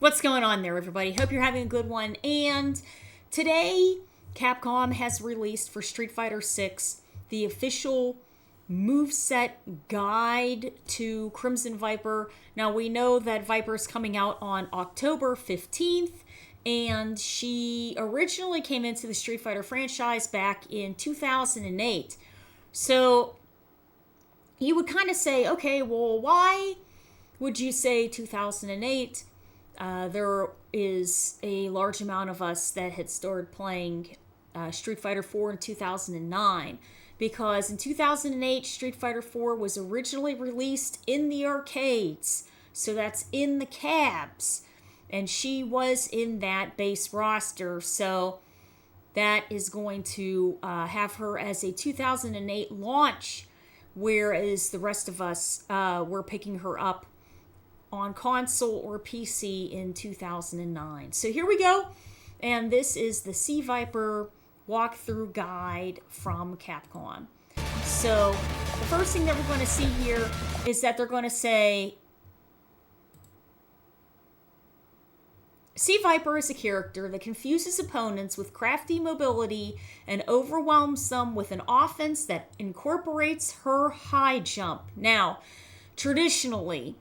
What's going on there, everybody? Hope you're having a good one. And today, Capcom has released for Street Fighter 6 the official moveset guide to Crimson Viper. Now, we know that Viper is coming out on October 15th, and she originally came into the Street Fighter franchise back in 2008. So, you would kind of say, okay, well, why would you say 2008? There is a large amount of us that had started playing Street Fighter 4 in 2009, because in 2008 Street Fighter 4 was originally released in the arcades, so that's in the cabs, and she was in that base roster, so that is going to have her as a 2008 launch, whereas the rest of us were picking her up on console or PC in 2009. So here we go, and this is the Sea Viper walkthrough guide from Capcom. So the first thing that we're going to see here is that they're going to say Sea Viper is a character that confuses opponents with crafty mobility and overwhelms them with an offense that incorporates her high jump. Now, traditionally,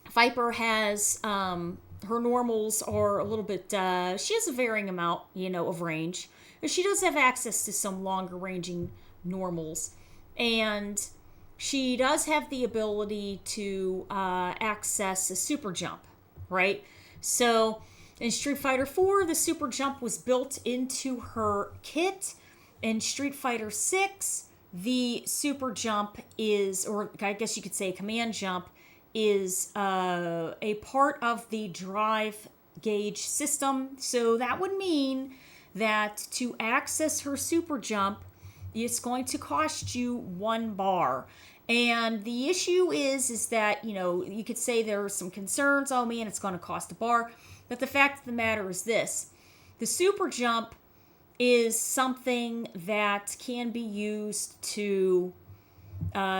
Viper has, her normals are a little bit, she has a varying amount, of range. But she does have access to some longer ranging normals. And she does have the ability to access a super jump, right? So in Street Fighter 4, the super jump was built into her kit. In Street Fighter 6, the super jump is, or I guess you could say command jump, is a part of the drive gauge system. So that would mean that to access her super jump, it's going to cost you 1 bar. And the issue is that, you could say there are some concerns, oh man, it's going to cost 1 bar. But the fact of the matter is this: the super jump is something that can be used to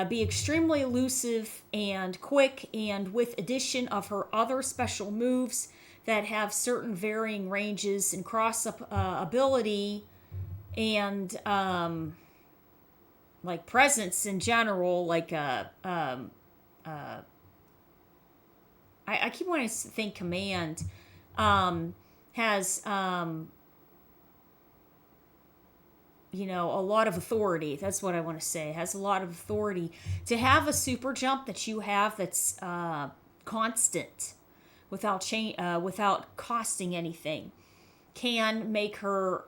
be extremely elusive and quick, and with addition of her other special moves that have certain varying ranges and cross-up ability and like presence in general, like I keep wanting to think command has a lot of authority. That's what I want to say. It has a lot of authority. To have a super jump that you have that's constant without costing anything can make her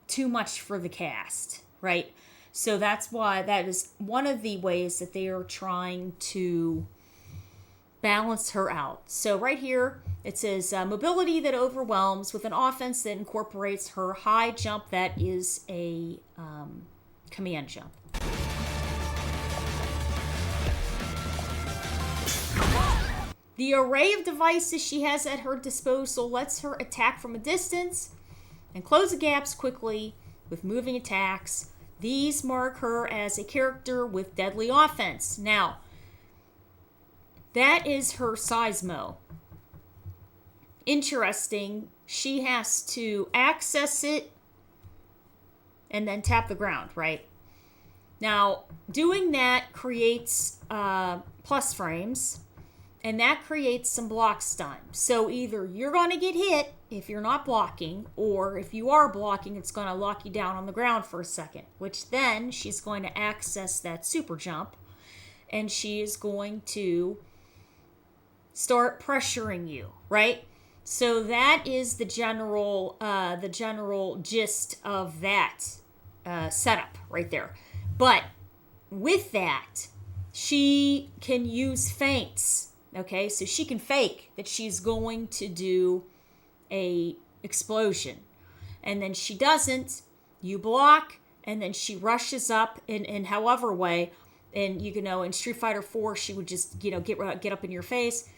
too much for the cast, right? So that's why that is one of the ways that they are trying to balance her out. So right here, it says mobility that overwhelms with an offense that incorporates her high jump that is a command jump. The array of devices she has at her disposal lets her attack from a distance and close the gaps quickly with moving attacks. These mark her as a character with deadly offense. Now, that is her Seismo. Interesting, she has to access it and then tap the ground, right? Now, doing that creates plus frames, and that creates some block stun. So either you're going to get hit if you're not blocking, or if you are blocking, it's going to lock you down on the ground for a second, which then she's going to access that super jump, and she is going to start pressuring you, right? So that is the general gist of that setup right there. But with that, she can use feints. Okay, so she can fake that she's going to do a explosion, and then she doesn't. You block, and then she rushes up in however way. And in Street Fighter 4, she would just get up in your face.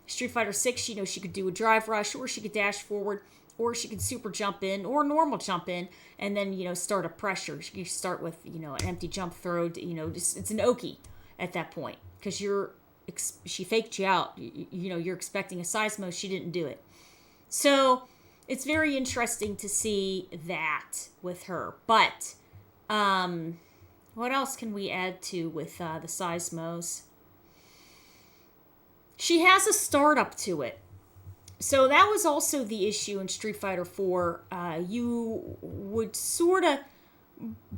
Street Fighter 6, she could do a drive rush, or she could dash forward, or she could super jump in, or normal jump in, and then start a pressure. You start with an empty jump throw. It's an Oki at that point, because you're she faked you out. You know, you're expecting a Seismo. She didn't do it. So it's very interesting to see that with her. But what else can we add to with the Seismos? She has a startup to it. So that was also the issue in Street Fighter 4. You would sort of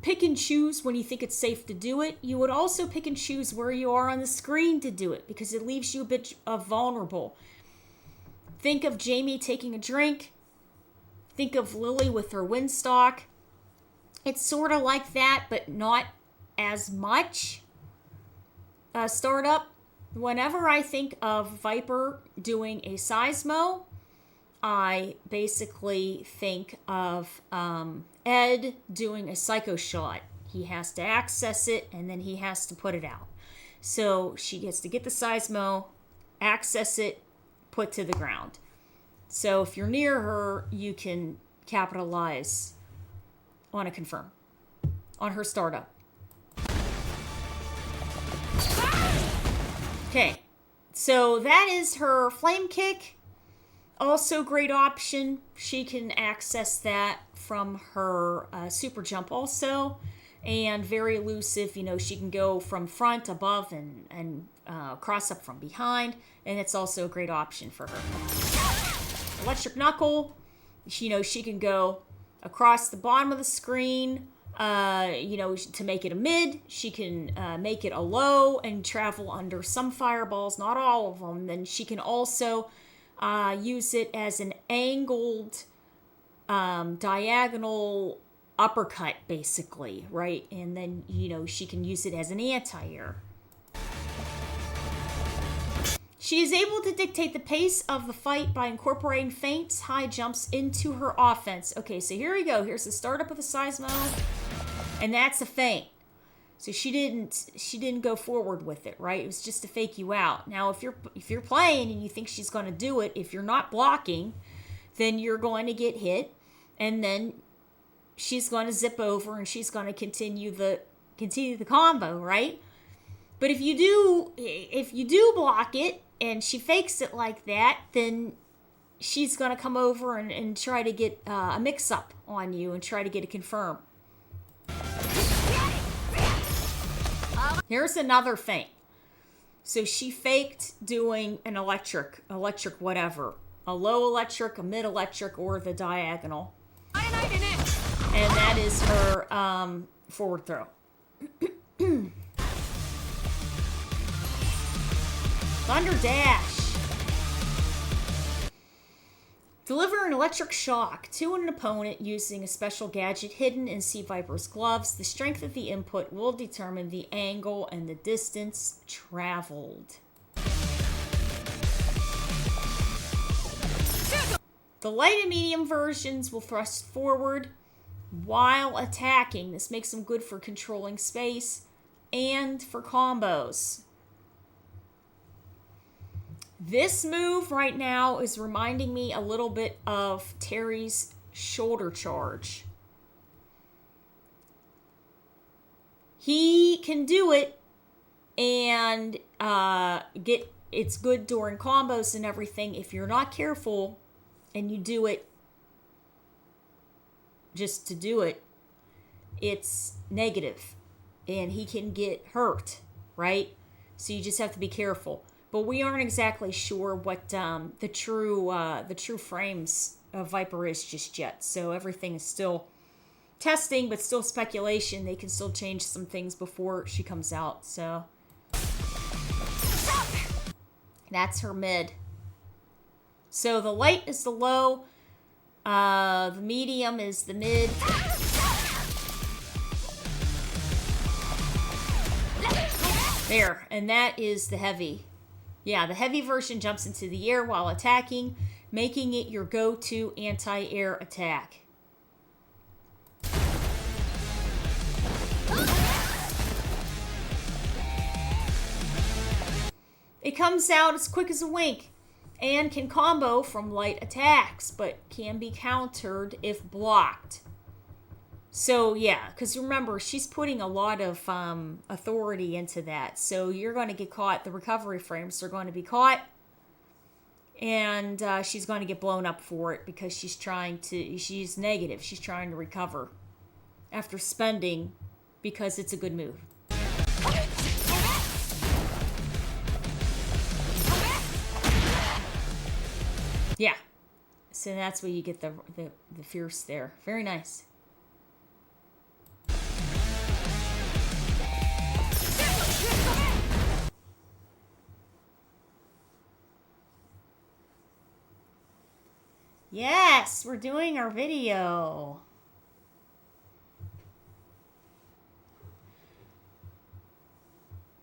pick and choose when you think it's safe to do it. You would also pick and choose where you are on the screen to do it, because it leaves you a bit vulnerable. Think of Jamie taking a drink. Think of Lily with her windstock. It's sort of like that, but not as much. Startup. Whenever I think of Viper doing a Seismo, I basically think of Ed doing a Psycho Shot. He has to access it, and then he has to put it out. So she gets to get the Seismo, access it, put to the ground. So if you're near her, you can capitalize on a confirm, on her startup. Okay, so that is her flame kick. Also great option. She can access that from her super jump also. And very elusive. You know, she can go from front, above, and cross up from behind. And it's also a great option for her. Electric Knuckle. You know, she can go across the bottom of the screen. You know, to make it a mid, she can make it a low and travel under some fireballs, not all of them. Then she can also use it as an angled diagonal uppercut, basically, right? And then, you know, she can use it as an anti-air. She is able to dictate the pace of the fight by incorporating feints, high jumps into her offense. Okay, so here we go. Here's the startup of the Seismo. And that's a feint. So she didn't go forward with it, right? It was just to fake you out. Now, if you're playing and you think she's going to do it, if you're not blocking, then you're going to get hit, and then she's going to zip over and she's going to continue the combo, right? But if you do block it and she fakes it like that, then she's going to come over and try to get a mix-up on you and try to get a confirm. Here's another feint. So she faked doing an electric whatever. A low electric, a mid electric, or the diagonal. And that is her forward throw. Thunder Dash. Deliver an electric shock to an opponent using a special gadget hidden in Sea Viper's gloves. The strength of the input will determine the angle and the distance traveled. The light and medium versions will thrust forward while attacking. This makes them good for controlling space and for combos. This move right now is reminding me a little bit of Terry's shoulder charge. He can do it and it's good during combos and everything. If you're not careful and you do it just to do it, it's negative and he can get hurt, right? So you just have to be careful. But we aren't exactly sure what the true frames of Viper is just yet. So everything is still testing, but still speculation. They can still change some things before she comes out. So that's her mid. So the light is the low. The medium is the mid. There, and that is the heavy. Yeah, the heavy version jumps into the air while attacking, making it your go-to anti-air attack. It comes out as quick as a wink and can combo from light attacks, but can be countered if blocked. So, yeah, because remember, she's putting a lot of authority into that. So, you're going to get caught. The recovery frames are going to be caught. And she's going to get blown up for it because she's negative. She's trying to recover after spending because it's a good move. Yeah. So that's where you get the fierce there. Very nice. Yes, we're doing our video.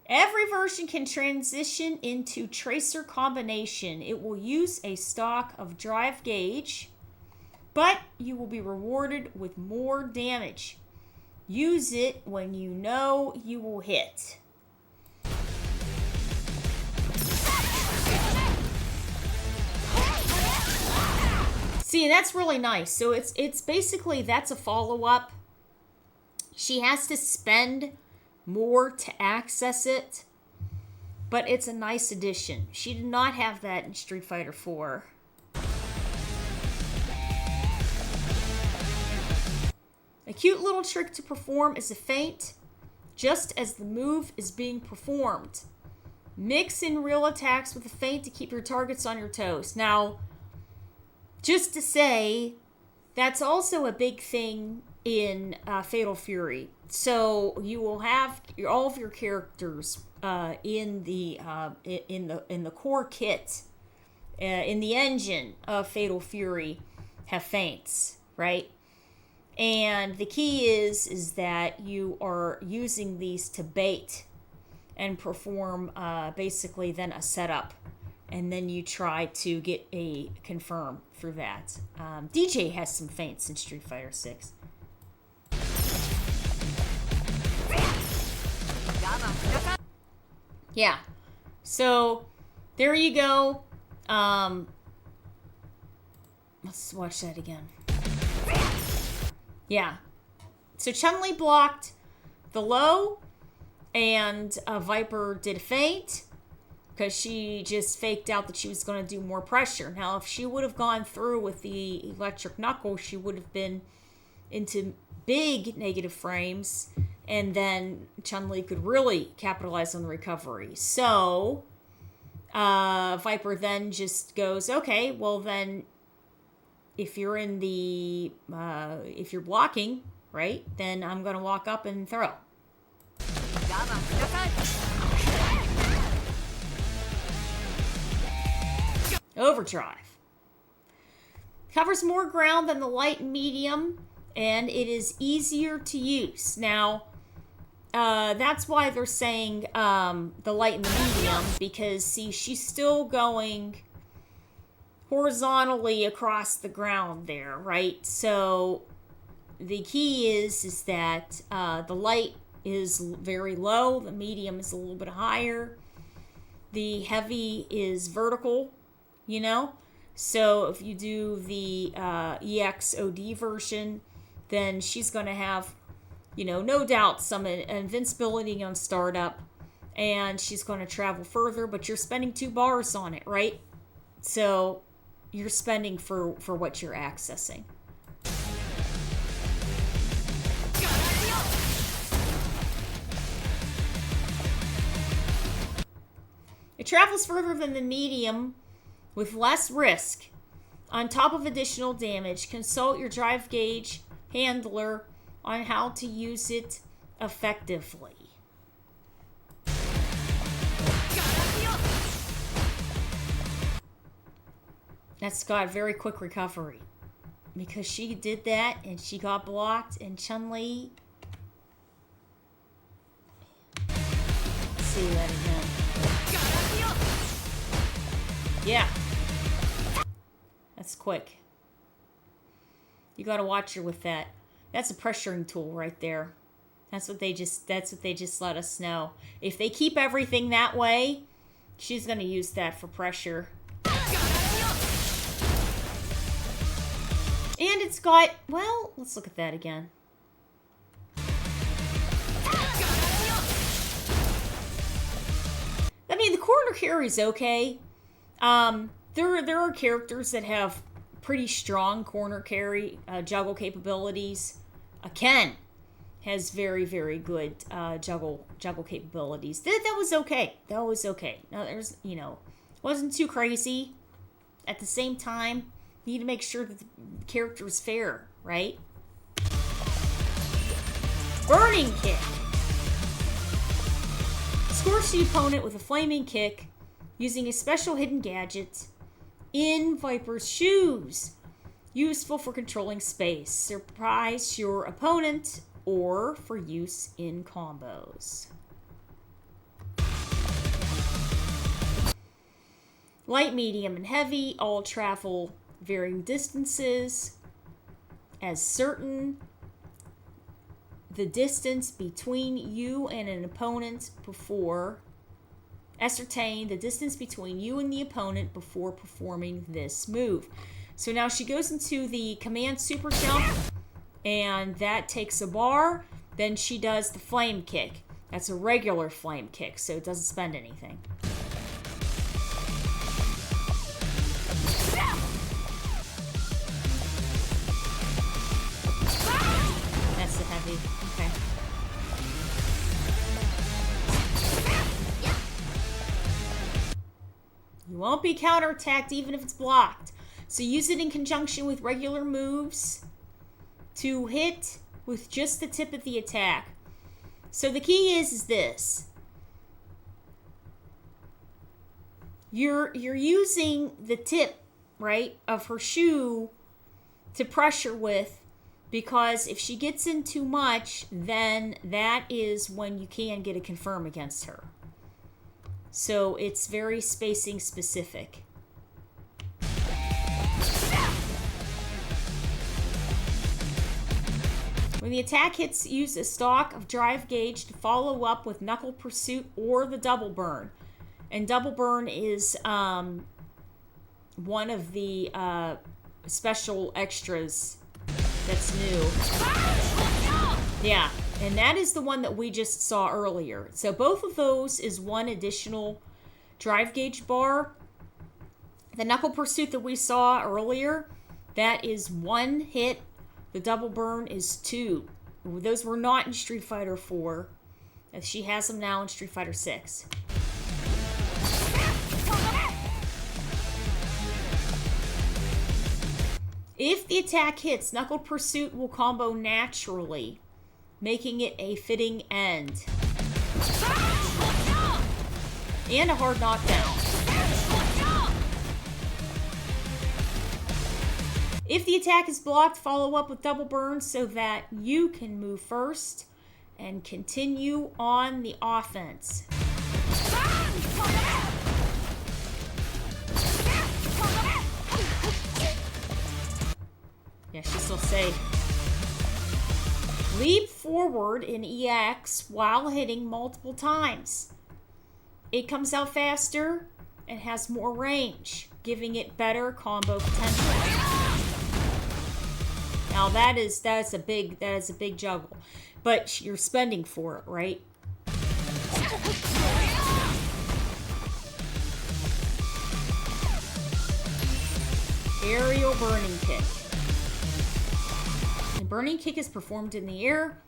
Every version can transition into tracer combination. It will use a stock of drive gauge, but you will be rewarded with more damage. Use it when you know you will hit. See, that's really nice. So it's basically, that's a follow-up. She has to spend more to access it, but it's a nice addition. She did not have that in Street Fighter 4. A cute little trick to perform is a feint just as the move is being performed. Mix in real attacks with a feint to keep your targets on your toes. Now, just to say, that's also a big thing in Fatal Fury. So you will have all of your characters in the core kit, in the engine of Fatal Fury, have feints, right? And the key is that you are using these to bait and perform basically then a setup. And then you try to get a confirm through that. DJ has some feints in Street Fighter 6. Yeah. So, there you go. Let's watch that again. Yeah. So, Chun-Li blocked the low, and Viper did a feint, because she just faked out that she was going to do more pressure. Now, if she would have gone through with the electric knuckle, she would have been into big negative frames, and then Chun-Li could really capitalize on the recovery. So, Viper then just goes, okay, well then, if you're in the, if you're blocking, right, then I'm going to walk up and throw. Overdrive. Covers more ground than the light and medium, and it is easier to use. Now, that's why they're saying the light and the medium, because, see, she's still going horizontally across the ground there, right? So the key is that the light is very low, the medium is a little bit higher, the heavy is vertical, you know? So if you do the EXOD version, then she's going to have, you know, no doubt some invincibility on startup, and she's going to travel further, but you're spending 2 bars on it, right? So you're spending for what you're accessing. It travels further than the medium with less risk. On top of additional damage, consult your drive gauge handler on how to use it effectively. That's got very quick recovery, because she did that and she got blocked, and Chun-Li. Let's see that again. Yeah. That's quick. You gotta watch her with that. That's a pressuring tool right there. That's what they just let us know. If they keep everything that way, she's gonna use that for pressure. And it's got, well, let's look at that again. carry's okay. There are characters that have pretty strong corner carry juggle capabilities. Ken has very, very good juggle capabilities. That was okay. That was okay. Now there's, wasn't too crazy. At the same time, you need to make sure that the character is fair, right? Burning kick. Scorch the opponent with a flaming kick using a special hidden gadget in Viper's shoes. Useful for controlling space. Surprise your opponent or for use in combos. Light, medium, and heavy all travel varying distances. As certain the distance between you and an opponent before. Ascertain the distance between you and the opponent before performing this move. So now she goes into the command super jump, and that takes a bar. Then she does the flame kick. That's a regular flame kick, so it doesn't spend anything. That's the heavy. Okay. You won't be counterattacked even if it's blocked. So use it in conjunction with regular moves to hit with just the tip of the attack. So the key is this. You're using the tip, right, of her shoe to pressure with, because if she gets in too much, then that is when you can get a confirm against her. So it's very spacing specific. When the attack hits, use a stock of drive gauge to follow up with Knuckle Pursuit or the Double Burn. And Double Burn is one of the special extras that's new. Yeah, and that is the one that we just saw earlier. So both of those is one additional drive gauge bar. The Knuckle Pursuit that we saw earlier, that is one hit. The Double Burn is 2. Those were not in Street Fighter 4. She has them now in Street Fighter 6. If the attack hits, Knuckle Pursuit will combo naturally, making it a fitting end. And a hard knockdown. If the attack is blocked, follow up with Double Burn so that you can move first and continue on the offense. Yeah, she's still safe. Leap forward in EX while hitting multiple times. It comes out faster and has more range, giving it better combo potential. Now that is a big juggle, but you're spending for it, right? Aerial burning kick. The burning kick is performed in the air,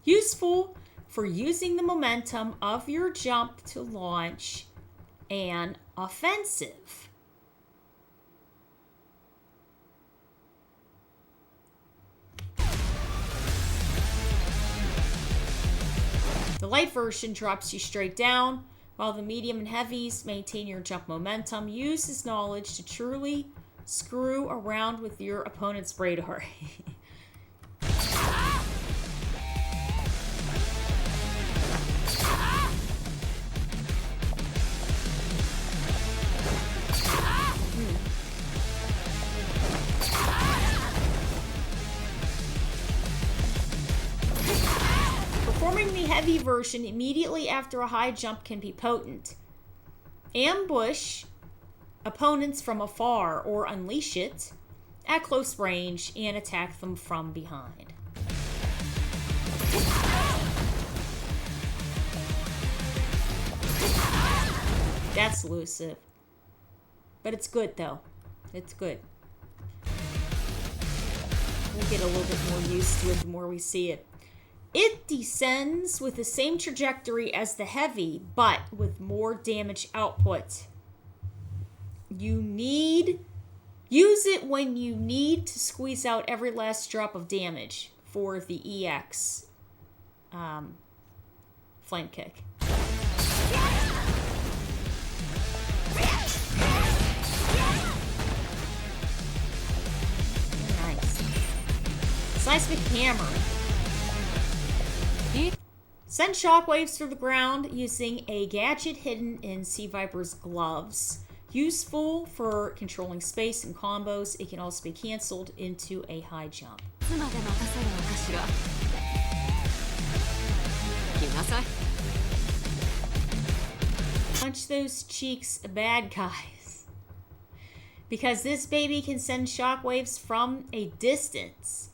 useful for using the momentum of your jump to launch an offensive. The light version drops you straight down, while the medium and heavies maintain your jump momentum. Use this knowledge to truly screw around with your opponent's radar. Performing the heavy version immediately after a high jump can be potent. Ambush opponents from afar or unleash it at close range and attack them from behind. That's elusive. But it's good, though. It's good. We'll get a little bit more used to it the more we see it. It descends with the same trajectory as the heavy, but with more damage output. Use it when you need to squeeze out every last drop of damage for the EX flame kick. Nice. Seismic hammer. Send shockwaves through the ground using a gadget hidden in Sea Viper's gloves. Useful for controlling space and combos. It can also be canceled into a high jump. Punch those cheeks, bad guys. Because this baby can send shockwaves from a distance.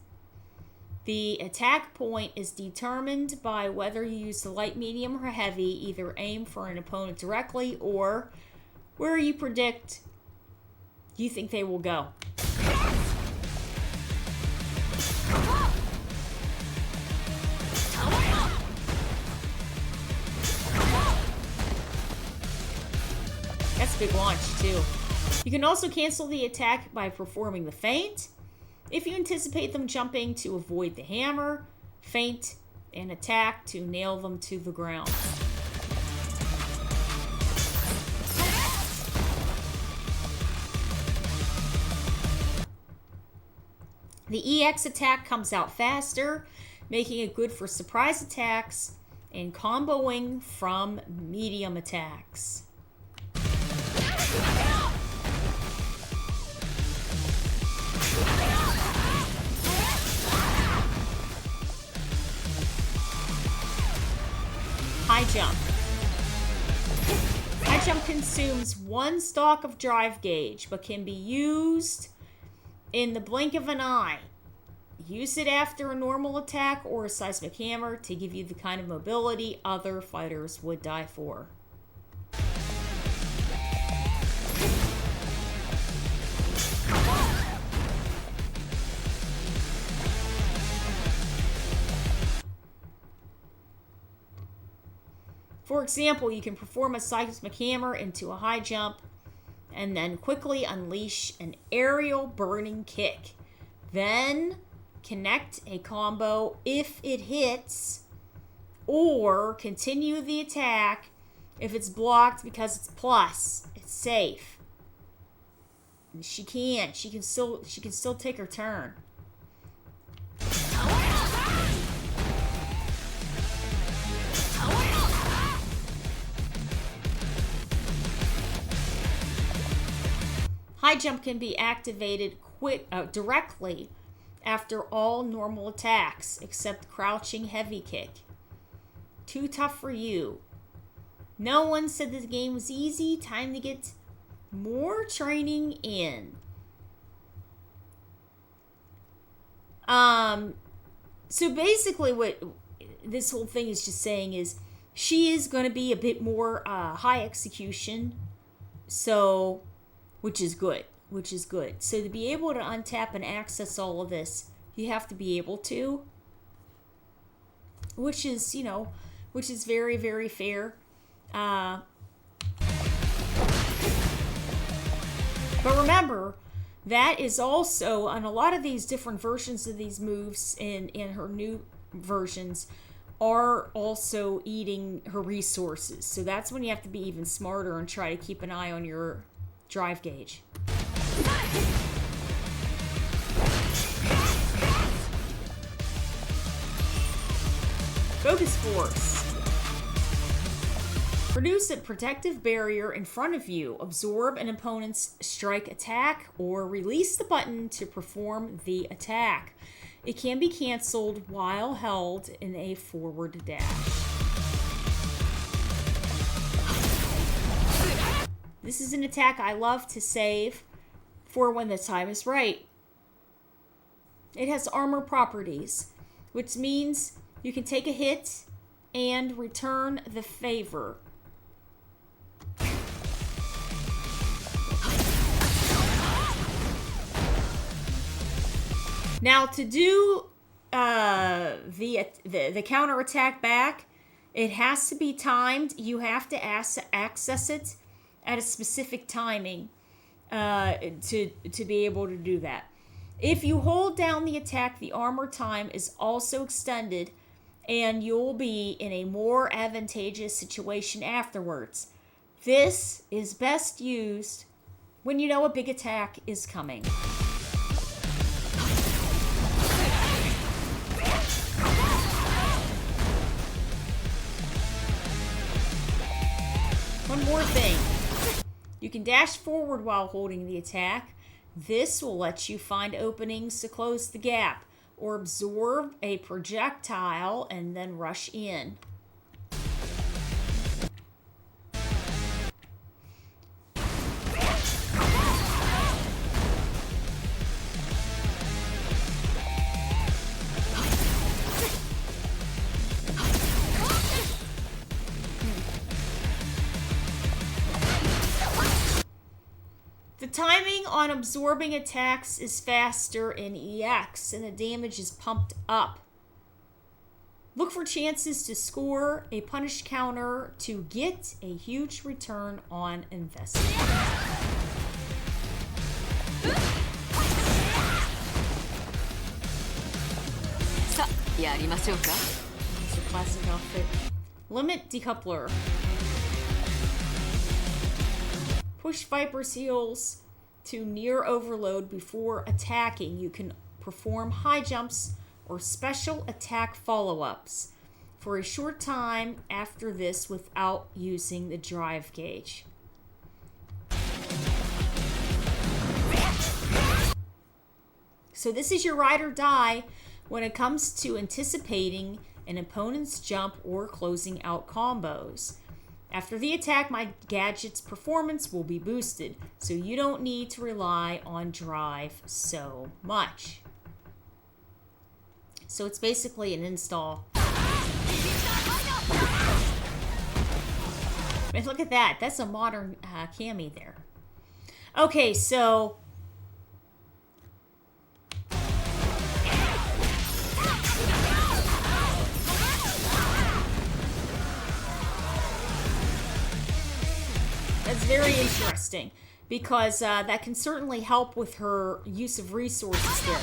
The attack point is determined by whether you use the light, medium, or heavy. Either aim for an opponent directly or where you predict you think they will go. That's a big launch, too. You can also cancel the attack by performing the feint. If you anticipate them jumping to avoid the hammer, feint, and attack to nail them to the ground. The EX attack comes out faster, making it good for surprise attacks and comboing from medium attacks. High jump. High jump consumes 1 stock of drive gauge, but can be used in the blink of an eye. Use it after a normal attack or a seismic hammer to give you the kind of mobility other fighters would die for. For example, you can perform a seismic hammer into a high jump and then quickly unleash an aerial burning kick. Then connect a combo if it hits, or continue the attack if it's blocked because it's plus. It's safe. And she can still take her turn. High jump can be activated directly after all normal attacks, except crouching heavy kick. Too tough for you. No one said this game was easy. Time to get more training in. So basically what this whole thing is just saying is she is going to be a bit more high execution. So... Which is good. So to be able to untap and access all of this, you have to be able to. Which is very, very fair. But remember, that is also, on a lot of these different versions of these moves in her new versions, are also eating her resources. So that's when you have to be even smarter and try to keep an eye on your drive gauge. Focus Force. Produce a protective barrier in front of you. Absorb an opponent's strike attack or release the button to perform the attack. It can be canceled while held in a forward dash. This is an attack I love to save for when the time is right. It has armor properties, which means you can take a hit and return the favor. Now to do the counter attack back, it has to be timed. You have to access it at a specific timing to be able to do that. If you hold down the attack, the armor time is also extended, and you'll be in a more advantageous situation afterwards. This is best used when you know a big attack is coming. One more thing. You can dash forward while holding the attack. This will let you find openings to close the gap or absorb a projectile and then rush in. The timing on absorbing attacks is faster in EX, and the damage is pumped up. Look for chances to score a punish counter to get a huge return on investment. It's a classic outfit. Limit decoupler. Push Viper's heels to near overload before attacking. You can perform high jumps or special attack follow-ups for a short time after this without using the drive gauge. So this is your ride or die when it comes to anticipating an opponent's jump or closing out combos. After the attack, my gadget's performance will be boosted, so you don't need to rely on drive so much. So it's basically an install. And look at that. That's a modern cami there. Okay, so that's very interesting because that can certainly help with her use of resources there.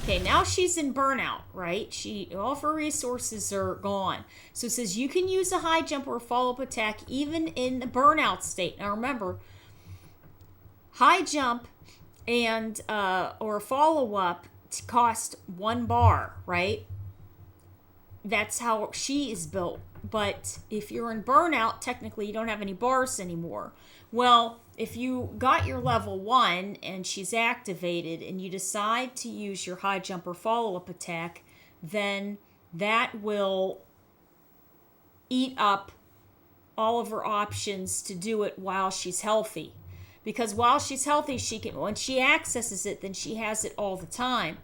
Okay, now she's in burnout, right? All of her resources are gone. So it says you can use a high jump or a follow-up attack even in the burnout state. Now remember, high jump and or follow-up cost 1 bar, right? That's how she is built. But if you're in burnout, technically you don't have any bars anymore. Well, if you got your level 1 and she's activated and you decide to use your high jump or follow-up attack, then that will eat up all of her options to do it while she's healthy. Because while she's healthy, when she accesses it, then she has it all the time.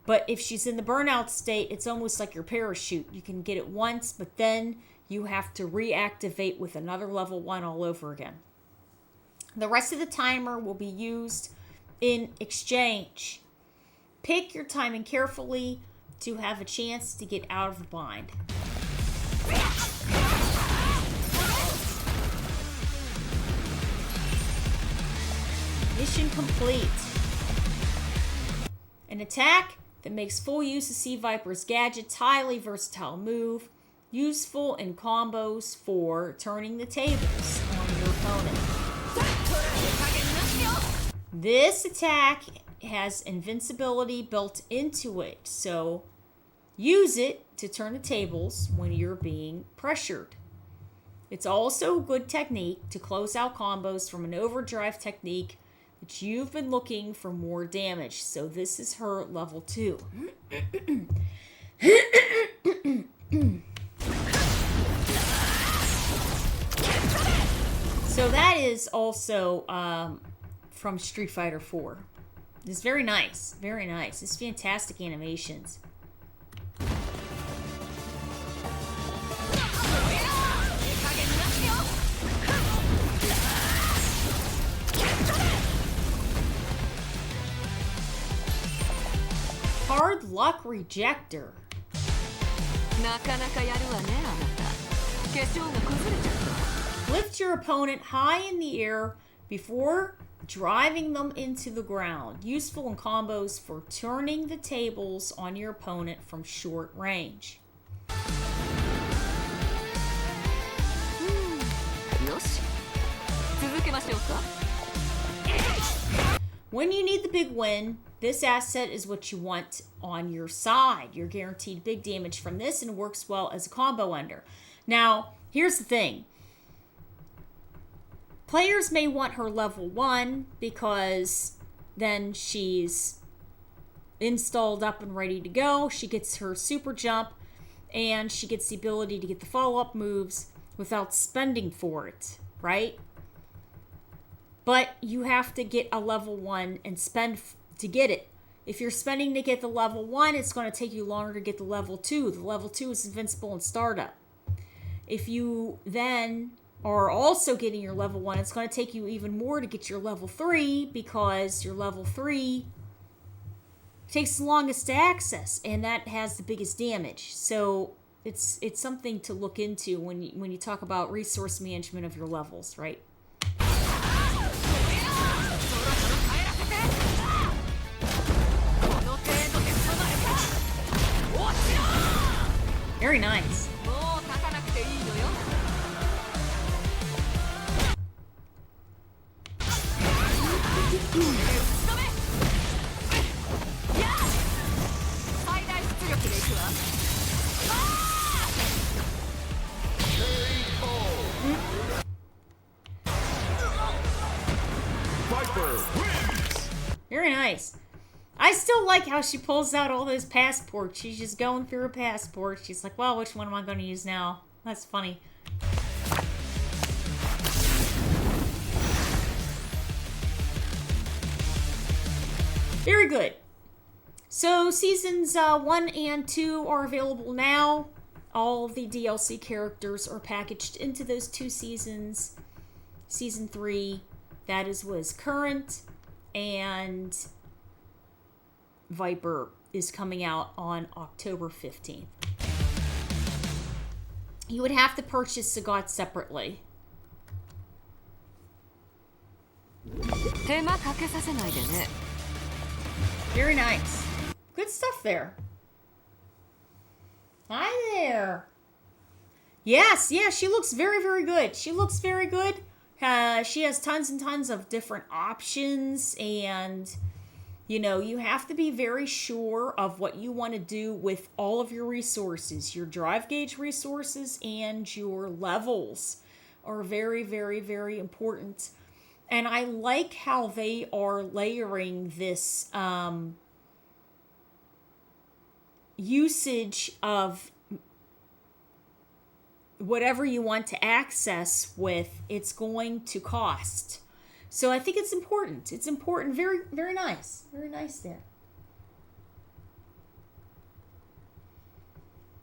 But if she's in the burnout state, it's almost like your parachute. You can get it once, but then you have to reactivate with another level 1 all over again. The rest of the timer will be used in exchange. Pick your timing carefully to have a chance to get out of the bind. Mission complete. An attack that makes full use of Sea Viper's gadget's highly versatile move, useful in combos for turning the tables on your opponent. This attack has invincibility built into it, so use it to turn the tables when you're being pressured. It's also a good technique to close out combos from an overdrive technique that you've been looking for more damage. So this is her level 2. So that is also from Street Fighter 4. It's very nice. Very nice. It's fantastic animations. luck rejector. なかなかやるわね、あなた。化粧が崩れちゃった。 Lift your opponent high in the air before driving them into the ground. Useful in combos for turning the tables on your opponent from short range. よし、続けましょうか。 When you need the big win, this asset is what you want on your side. You're guaranteed big damage from this and works well as a combo ender. Now, here's the thing. Players may want her level 1 because then she's installed up and ready to go. She gets her super jump and she gets the ability to get the follow-up moves without spending for it, right? But you have to get a level 1 and spend to get it. If you're spending to get the level 1, it's going to take you longer to get the level 2. The level 2 is invincible in startup. If you then are also getting your level 1, it's going to take you even more to get your level 3 because your level 3 takes the longest to access and that has the biggest damage. So it's something to look into when you talk about resource management of your levels, right? Very nice. Very nice. I still like how she pulls out all those passports. She's just going through her passport. She's like, well, which one am I going to use now? That's funny. Very good. So seasons 1 and 2 are available now. All of the DLC characters are packaged into those 2 seasons. Season 3, that is what is current. And Viper is coming out on October 15th. You would have to purchase Sagat separately. Very nice. Good stuff there. Hi there. Yes, yeah, she looks very, very good. She looks very good. She has tons and tons of different options, and you know, you have to be very sure of what you want to do with all of your resources. Your drive gauge resources and your levels are very, very, very important. And I like how they are layering this usage of whatever you want to access with, it's going to cost. So I think it's important. It's important. Very, very nice. Very nice there.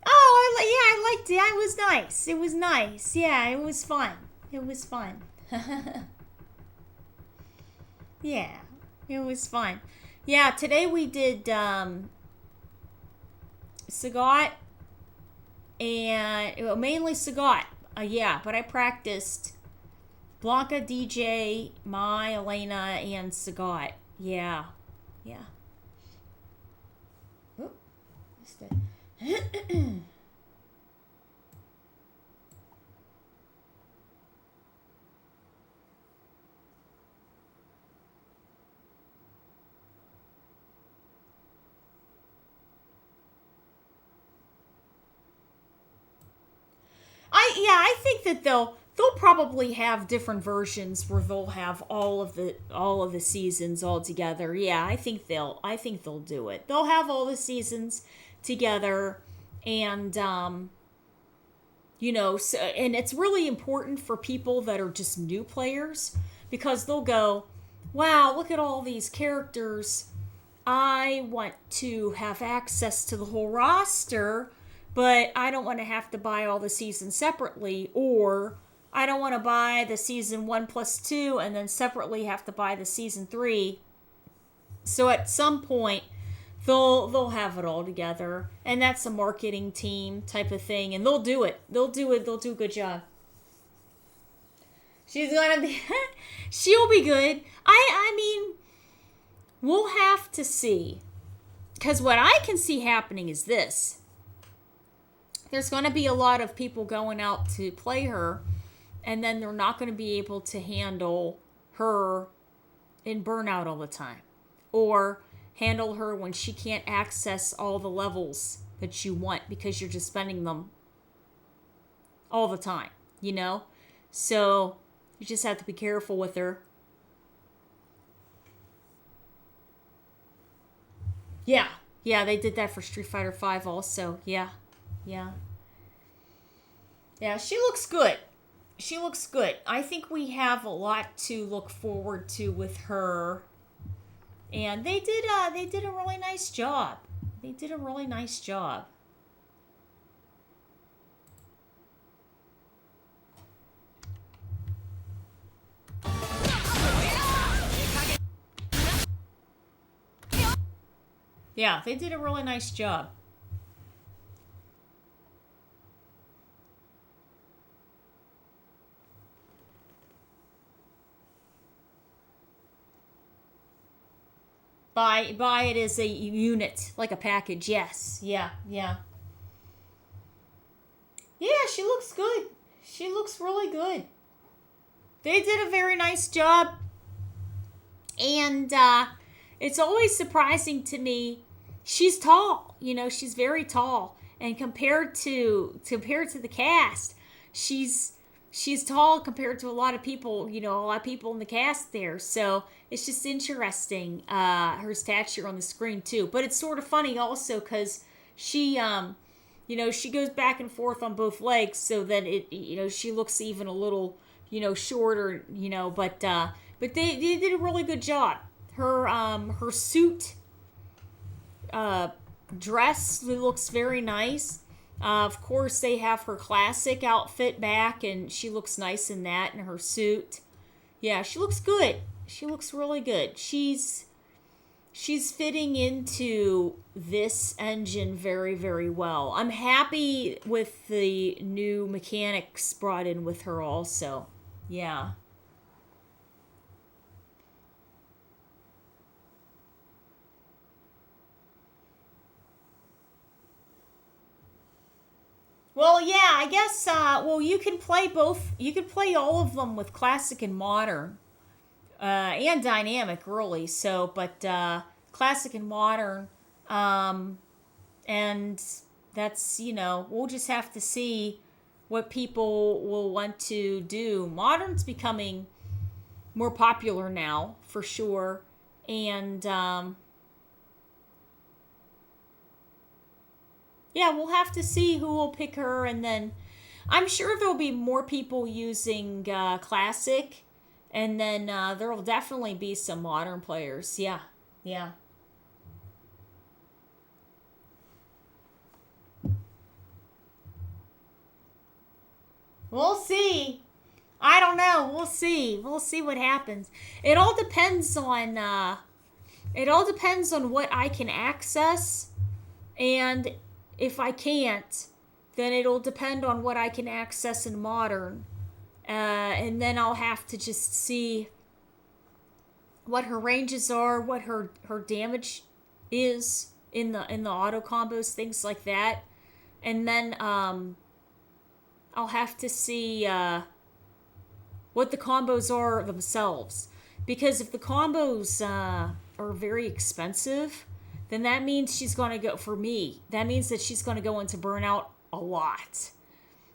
Oh, I liked it. It was nice. It was nice. Yeah, it was fun. It was fun. Yeah, it was fun. Yeah, today we did Sagat and mainly Sagat. Yeah, but I practiced Blanca, DJ, Mai, Elena, and Sagat. Yeah. Yeah. Oh, missed it. I think that they'll probably have different versions where they'll have all of the seasons all together. Yeah, I think they'll do it. They'll have all the seasons together, and you know, so, and it's really important for people that are just new players, because they'll go, wow, look at all these characters. I want to have access to the whole roster, but I don't want to have to buy all the seasons separately, or I don't want to buy the season 1+2 and then separately have to buy the season 3. So at some point, they'll have it all together, and that's a marketing team type of thing, and they'll do it. They'll do a good job. She's gonna be, she'll be good. I mean, we'll have to see, because what I can see happening is this. There's going to be a lot of people going out to play her, and then they're not going to be able to handle her in burnout all the time, or handle her when she can't access all the levels that you want because you're just spending them all the time, you know? So you just have to be careful with her. Yeah, they did that for Street Fighter V also. Yeah. Yeah, she looks good. She looks good. I think we have a lot to look forward to with her. And they did a really nice job. They did a really nice job. Yeah, they did a really nice job. Buy it as a unit, like a package. Yes. Yeah. Yeah, she looks good. She looks really good. They did a very nice job. And it's always surprising to me. She's tall. You know, she's very tall. And compared to the cast, she's tall compared to a lot of people, a lot of people in the cast there. So it's just interesting, her stature on the screen too. But it's sort of funny also because she, she goes back and forth on both legs so that she looks even a little, shorter, but they did a really good job. Her suit, dress looks very nice. Of course, they have her classic outfit back, and she looks nice in that, in her suit. Yeah, she looks good. She looks really good. She's fitting into this engine very, very well. I'm happy with the new mechanics brought in with her also. Yeah. Well, yeah, I guess, you can play both. You can play all of them with classic and modern, and dynamic, really. So, but, classic and modern, and that's, we'll just have to see what people will want to do. Modern's becoming more popular now, for sure, and, yeah, we'll have to see who will pick her, and then I'm sure there'll be more people using classic, and then there'll definitely be some modern players. Yeah, yeah. We'll see. I don't know. We'll see. We'll see what happens. It all depends on what I can access, and if I can't, then it'll depend on what I can access in modern, and then I'll have to just see what her ranges are, what her damage is in the auto combos, things like that, and then I'll have to see what the combos are themselves, because if the combos are very expensive, then that means she's going to go, for me, that means that she's going to go into burnout a lot.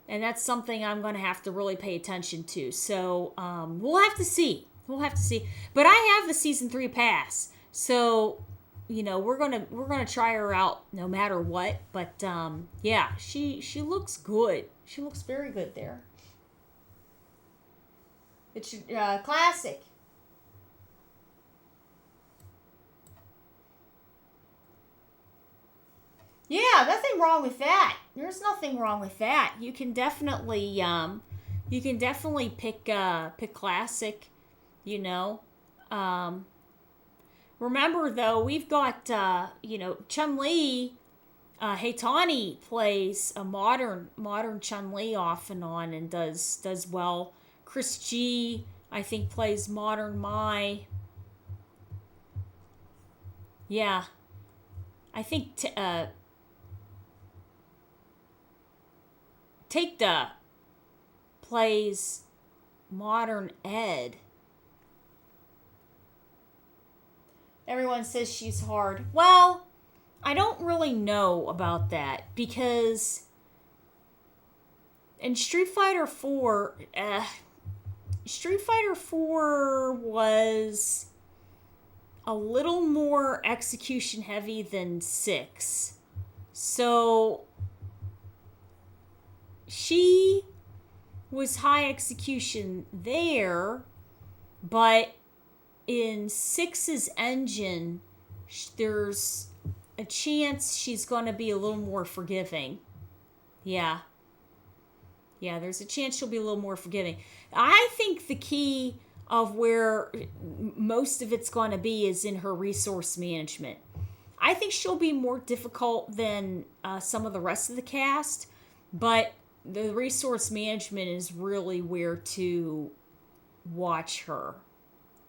And that's something I'm going to have to really pay attention to. So we'll have to see. We'll have to see. But I have the Season 3 pass. So, we're gonna try her out no matter what. But, yeah, she looks good. She looks very good there. It's classic. Yeah, nothing wrong with that. There's nothing wrong with that. You can definitely pick classic, Remember, though, we've got, Chun-Li, Haitani plays a modern Chun-Li off and on and does well. Chris G, I think, plays modern Mai. Yeah. I think Take-Da plays modern Ed. Everyone says she's hard. Well, I don't really know about that because in Street Fighter 4, Street Fighter 4 was a little more execution heavy than 6. So she was high execution there, but in 6's engine, there's a chance she's going to be a little more forgiving. Yeah. Yeah, there's a chance she'll be a little more forgiving. I think the key of where most of it's going to be is in her resource management. I think she'll be more difficult than some of the rest of the cast, but the resource management is really where to watch her.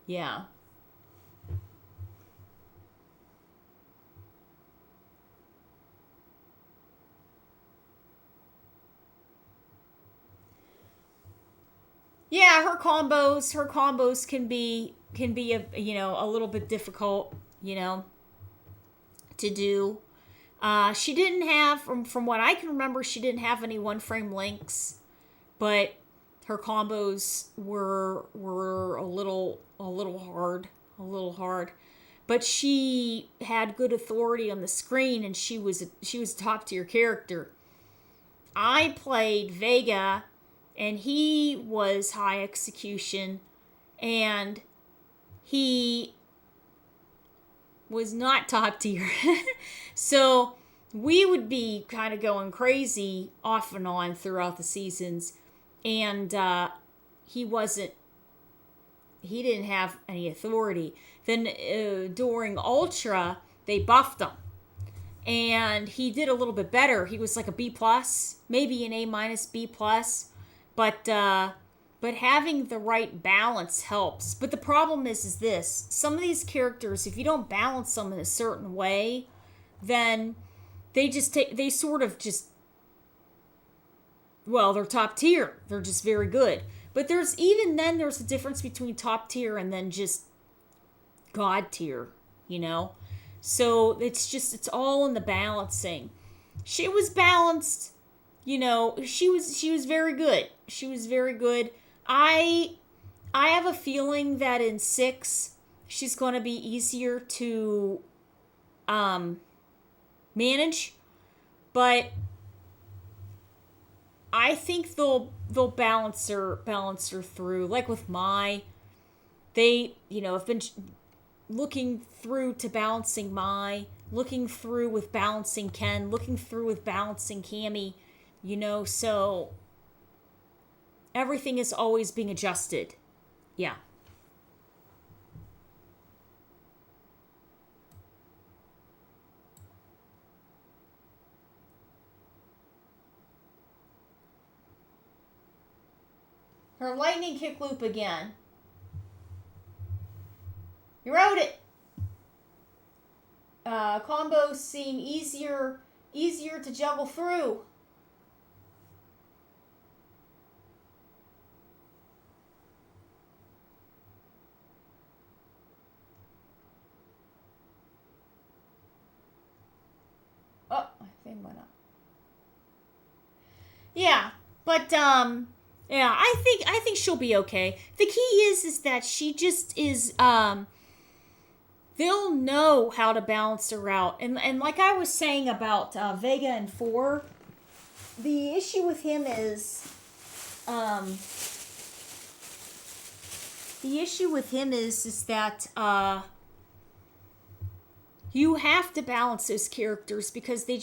Yeah. Yeah, her combos can be a little bit difficult, to do. She didn't have, from what I can remember, she didn't have any one frame links, but her combos were a little hard. But she had good authority on the screen, and she was a top tier character. I played Vega, and he was high execution, and he was not top tier. So we would be kind of going crazy off and on throughout the seasons, and he didn't have any authority. Then during Ultra, they buffed him, and he did a little bit better. He was like a B+, maybe an A-, B+, but having the right balance helps. But the problem is this: some of these characters, if you don't balance them in a certain way, then they're top tier. They're just very good. But there's a difference between top tier and then just god tier, So it's all in the balancing. She was balanced, she was very good. She was very good. I have a feeling that in 6 she's going to be easier to manage, but I think they'll balance her through. Like with Mai, they have been looking through to balancing Mai, looking through with balancing Ken, looking through with balancing Cammy, so everything is always being adjusted. Yeah. Her lightning kick loop again. You wrote it. Combos seem easier to juggle through. Oh, my thing went up. Yeah, but yeah, I think she'll be okay. The key is that she just is they'll know how to balance her out. And like I was saying about Vega and 4, the issue with him is that you have to balance those characters because they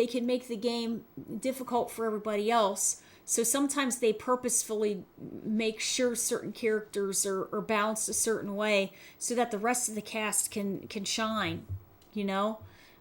can make the game difficult for everybody else. So sometimes they purposefully make sure certain characters are balanced a certain way so that the rest of the cast can shine, you know?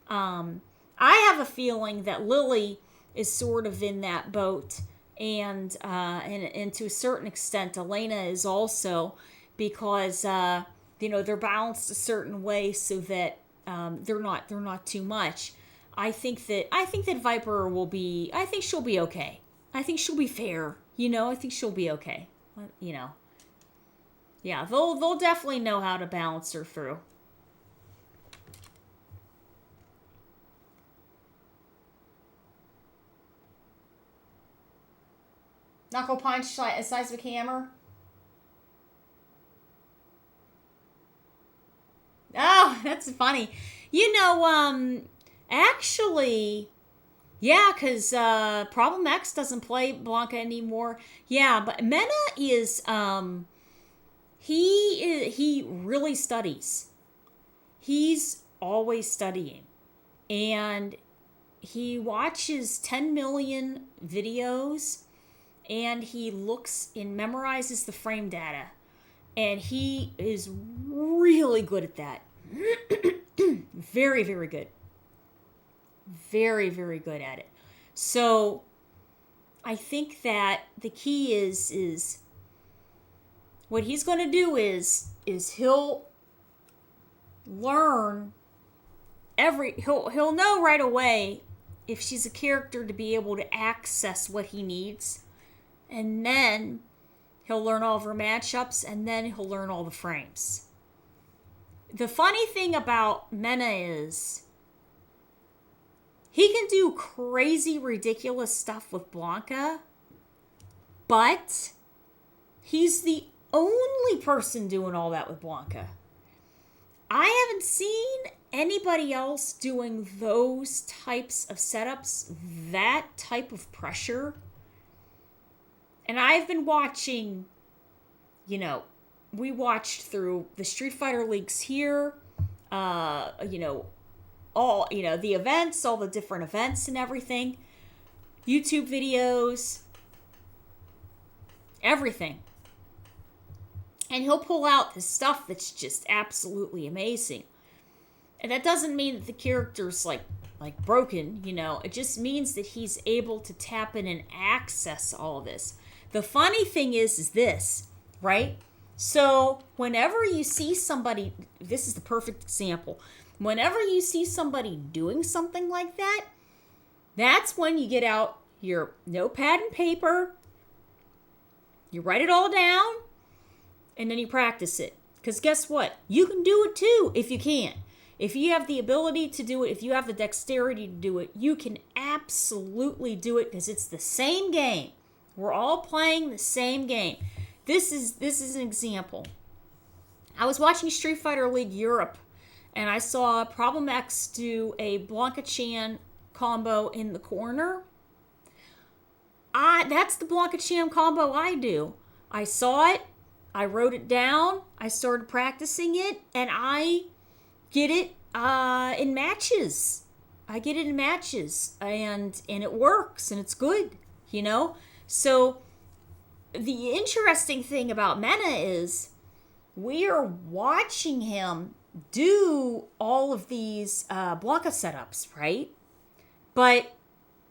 I have a feeling that Lily is sort of in that boat, and to a certain extent, Elena is also, because they're balanced a certain way so that they're not too much. I think that Viper will be. I think she'll be okay. I think she'll be fair. I think she'll be okay. Yeah, they'll definitely know how to balance her through. Knuckle punch the size of a hammer. Oh, that's funny. Actually, yeah, because Problem X doesn't play Blanca anymore. Yeah, but Mena is, he really studies. He's always studying. And he watches 10 million videos, and he looks and memorizes the frame data. And he is really good at that. Very, very good. Very, very good at it. So I think that the key is what he's going to do is he'll learn he'll know right away if she's a character to be able to access what he needs, and then he'll learn all of her matchups, and then he'll learn all the frames. The funny thing about Mena is he can do crazy, ridiculous stuff with Blanca, but he's the only person doing all that with Blanca. I haven't seen anybody else doing those types of setups, that type of pressure. And I've been watching, we watched through the Street Fighter leagues here, all, the events, all the different events and everything, YouTube videos, everything. And he'll pull out this stuff that's just absolutely amazing. And that doesn't mean that the character's like broken, It just means that he's able to tap in and access all of this. The funny thing is this, right? So whenever you see somebody, this is the perfect example. Whenever you see somebody doing something like that, that's when you get out your notepad and paper, you write it all down, and then you practice it. Because guess what? You can do it too if you can. If you have the ability to do it, if you have the dexterity to do it, you can absolutely do it because it's the same game. We're all playing the same game. This is an example. I was watching Street Fighter League Europe, and I saw Problem X do a Blanca-Chan combo in the corner. That's the Blanca-Chan combo I do. I saw it, I wrote it down, I started practicing it, and I get it in matches. I get it in matches, and it works, and it's good, So the interesting thing about Mena is we are watching him do all of these Blanca setups, right? But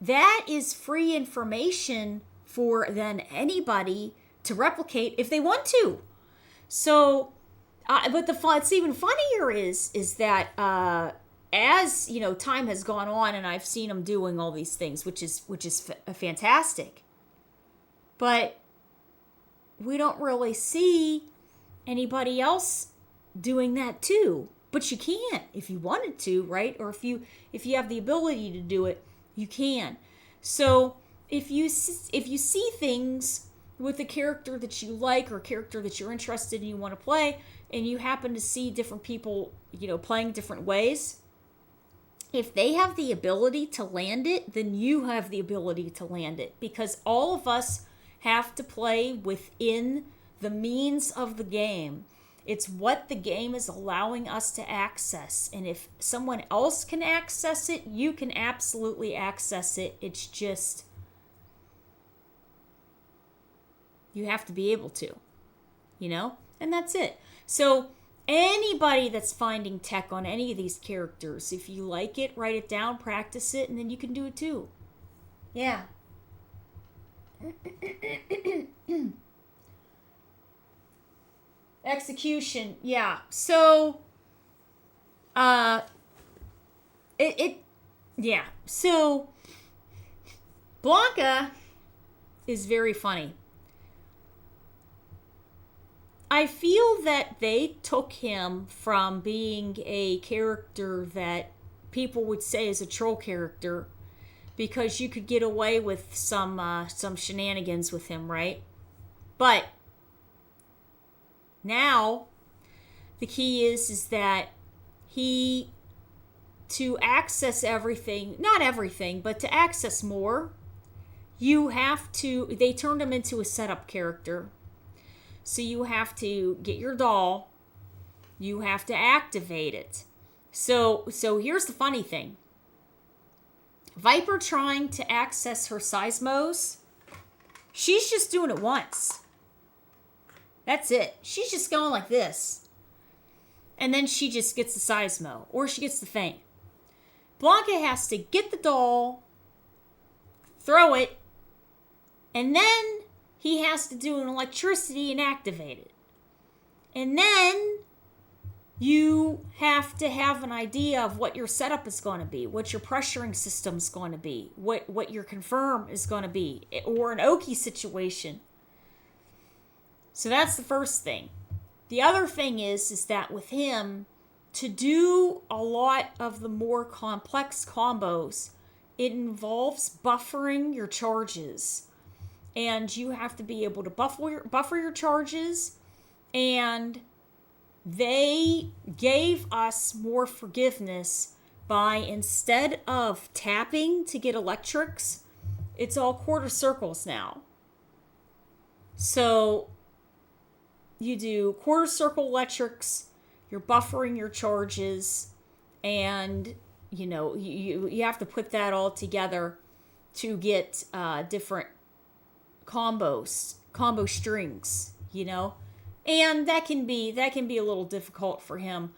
that is free information for then anybody to replicate if they want to. So, but what's even funnier is that as time has gone on, and I've seen him doing all these things, which is fantastic. But we don't really see anybody else doing that too. But you can if you wanted to, right? Or if you have the ability to do it, you can. So if you see things with a character that you like or a character that you're interested in, you want to play, and you happen to see different people, playing different ways, if they have the ability to land it, then you have the ability to land it, because all of us have to play within the means of the game. It's what the game is allowing us to access. And if someone else can access it, you can absolutely access it. It's just You have to be able to, and that's it. So anybody that's finding tech on any of these characters, if you like it, write it down, practice it, and then you can do it too. Yeah. Execution, yeah. So, yeah. So, Blanca is very funny. I feel that they took him from being a character that people would say is a troll character because you could get away with some shenanigans with him, right? But now the key is that to access everything, not everything, but to access more, they turned him into a setup character. So you have to get your doll, you have to activate it. So here's the funny thing. Viper trying to access her seismos, she's just doing it once. That's it. She's just going like this. And then she just gets the seismo, or she gets the thing. Blanca has to get the doll, throw it, and then he has to do an electricity and activate it. And then you have to have an idea of what your setup is going to be, what your pressuring system is going to be, what your confirm is going to be, or an Oki situation. So that's the first thing. The other thing is that with him, to do a lot of the more complex combos, it involves buffering your charges. And you have to be able to buffer your charges. And they gave us more forgiveness by, instead of tapping to get electrics, it's all quarter circles now. So you do quarter circle electrics, you're buffering your charges, and you have to put that all together to get different combo strings, and that can be a little difficult for him.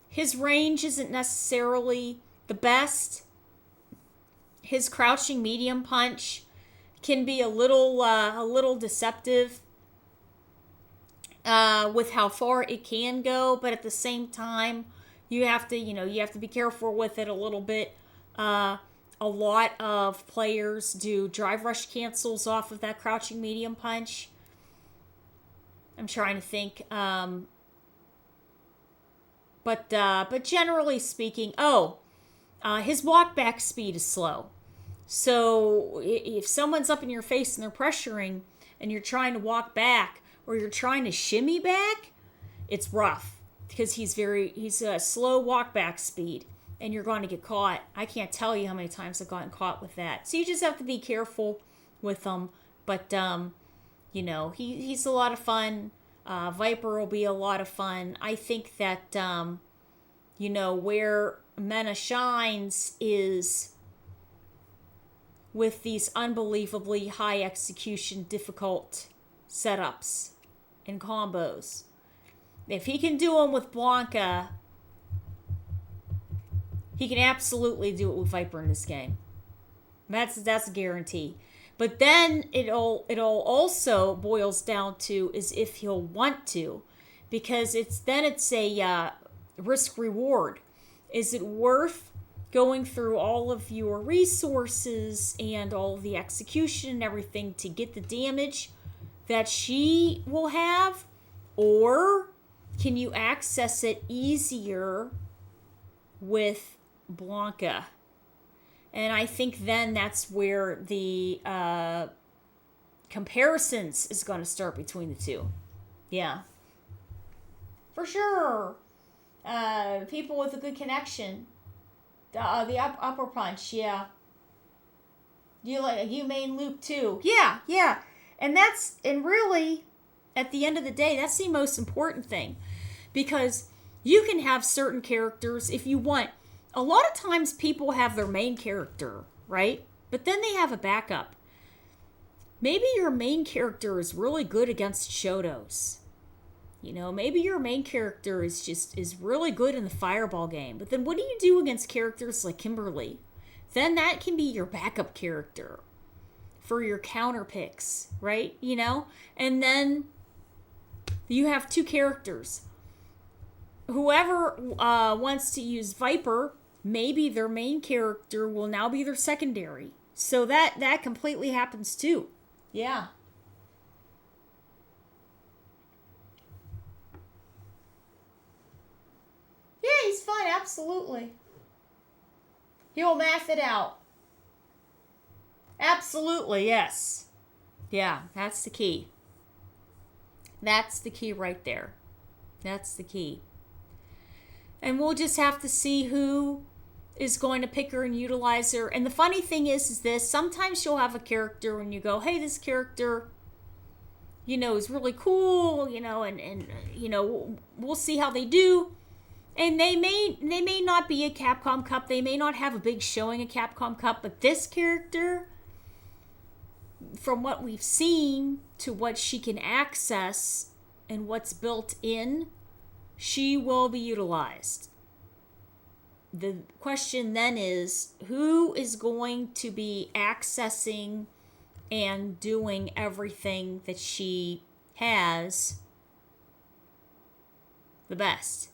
His range isn't necessarily the best. His crouching medium punch can be a little deceptive with how far it can go, but at the same time, you have to be careful with it a little bit. A lot of players do drive rush cancels off of that crouching medium punch. I'm trying to think. But generally speaking, his walk back speed is slow. So if someone's up in your face and they're pressuring and you're trying to walk back or you're trying to shimmy back, it's rough because he's a slow walk back speed. And you're going to get caught. I can't tell you how many times I've gotten caught with that. So you just have to be careful with them. But, he's a lot of fun. Viper will be a lot of fun. I think that, where Mena shines is with these unbelievably high execution, difficult setups and combos. If he can do them with Blanca, he can absolutely do it with Viper in this game. That's a guarantee. But then it all also boils down to is if he'll want to, because it's a risk reward. Is it worth going through all of your resources and all of the execution and everything to get the damage that she will have, or can you access it easier with Blanca? And I think then that's where the comparisons is going to start between the two. Yeah, for sure. People with a good connection, the upper punch. Yeah, you main loop too. Yeah, and really at the end of the day, that's the most important thing, because you can have certain characters if you want. A lot of times people have their main character, right? But then they have a backup. maybe your main character is really good against Shotos. You know, maybe your main character is really good in the fireball game. But then what do you do against characters like Kimberly? Then that can be your backup character for your counter picks, right? You know? And then you have two characters. Whoever wants to use Viper, maybe their main character will now be their secondary. So that completely happens too. Yeah. Yeah, he's fine, absolutely. He'll math it out. Absolutely, yes. Yeah, that's the key. That's the key right there. That's the key. And we'll just have to see who is going to pick her and utilize her. And the funny thing is this, sometimes you'll have a character and you go, hey, this character, you know, is really cool, you know, and you know, we'll see how they do. And they may not be a Capcom Cup. They may not have a big showing at Capcom Cup, but this character, from what we've seen to what she can access and what's built in, she will be utilized. The question then is, who is going to be accessing and doing everything that she has the best?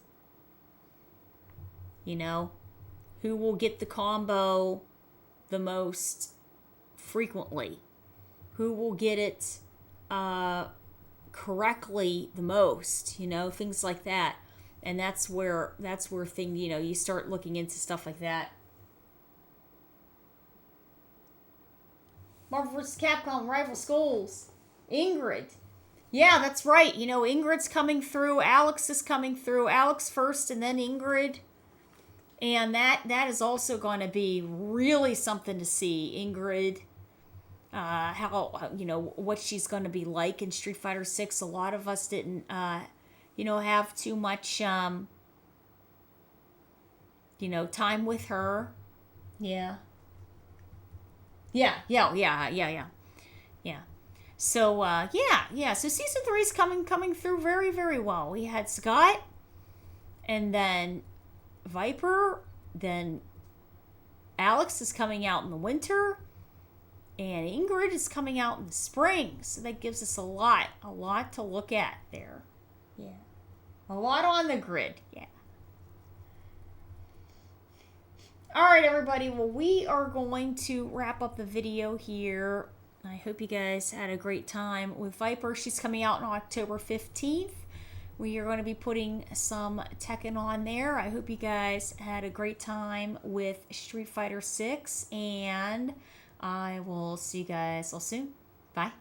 You know, who will get the combo the most frequently? Who will get it correctly the most? You know, things like that. And that's where you know, you start looking into stuff like that. Marvel vs. Capcom Rival Schools. Ingrid. Yeah, that's right. You know, Ingrid's coming through. Alex is coming through. Alex first and then Ingrid. And that is also going to be really something to see. Ingrid, how, you know, what she's going to be like in Street Fighter 6. A lot of us didn't, you know, have too much, you know, time with her. Yeah. Yeah. So, yeah. So season 3 is coming through very, very well. We had Scott, and then Viper, then Alex is coming out in the winter, and Ingrid is coming out in the spring. So that gives us a lot to look at there. Yeah. A lot on the grid. Yeah. All right, everybody. Well, we are going to wrap up the video here. I hope you guys had a great time with Viper. She's coming out on October 15th. We are going to be putting some Tekken on there. I hope you guys had a great time with Street Fighter 6, and I will see you guys all soon. Bye.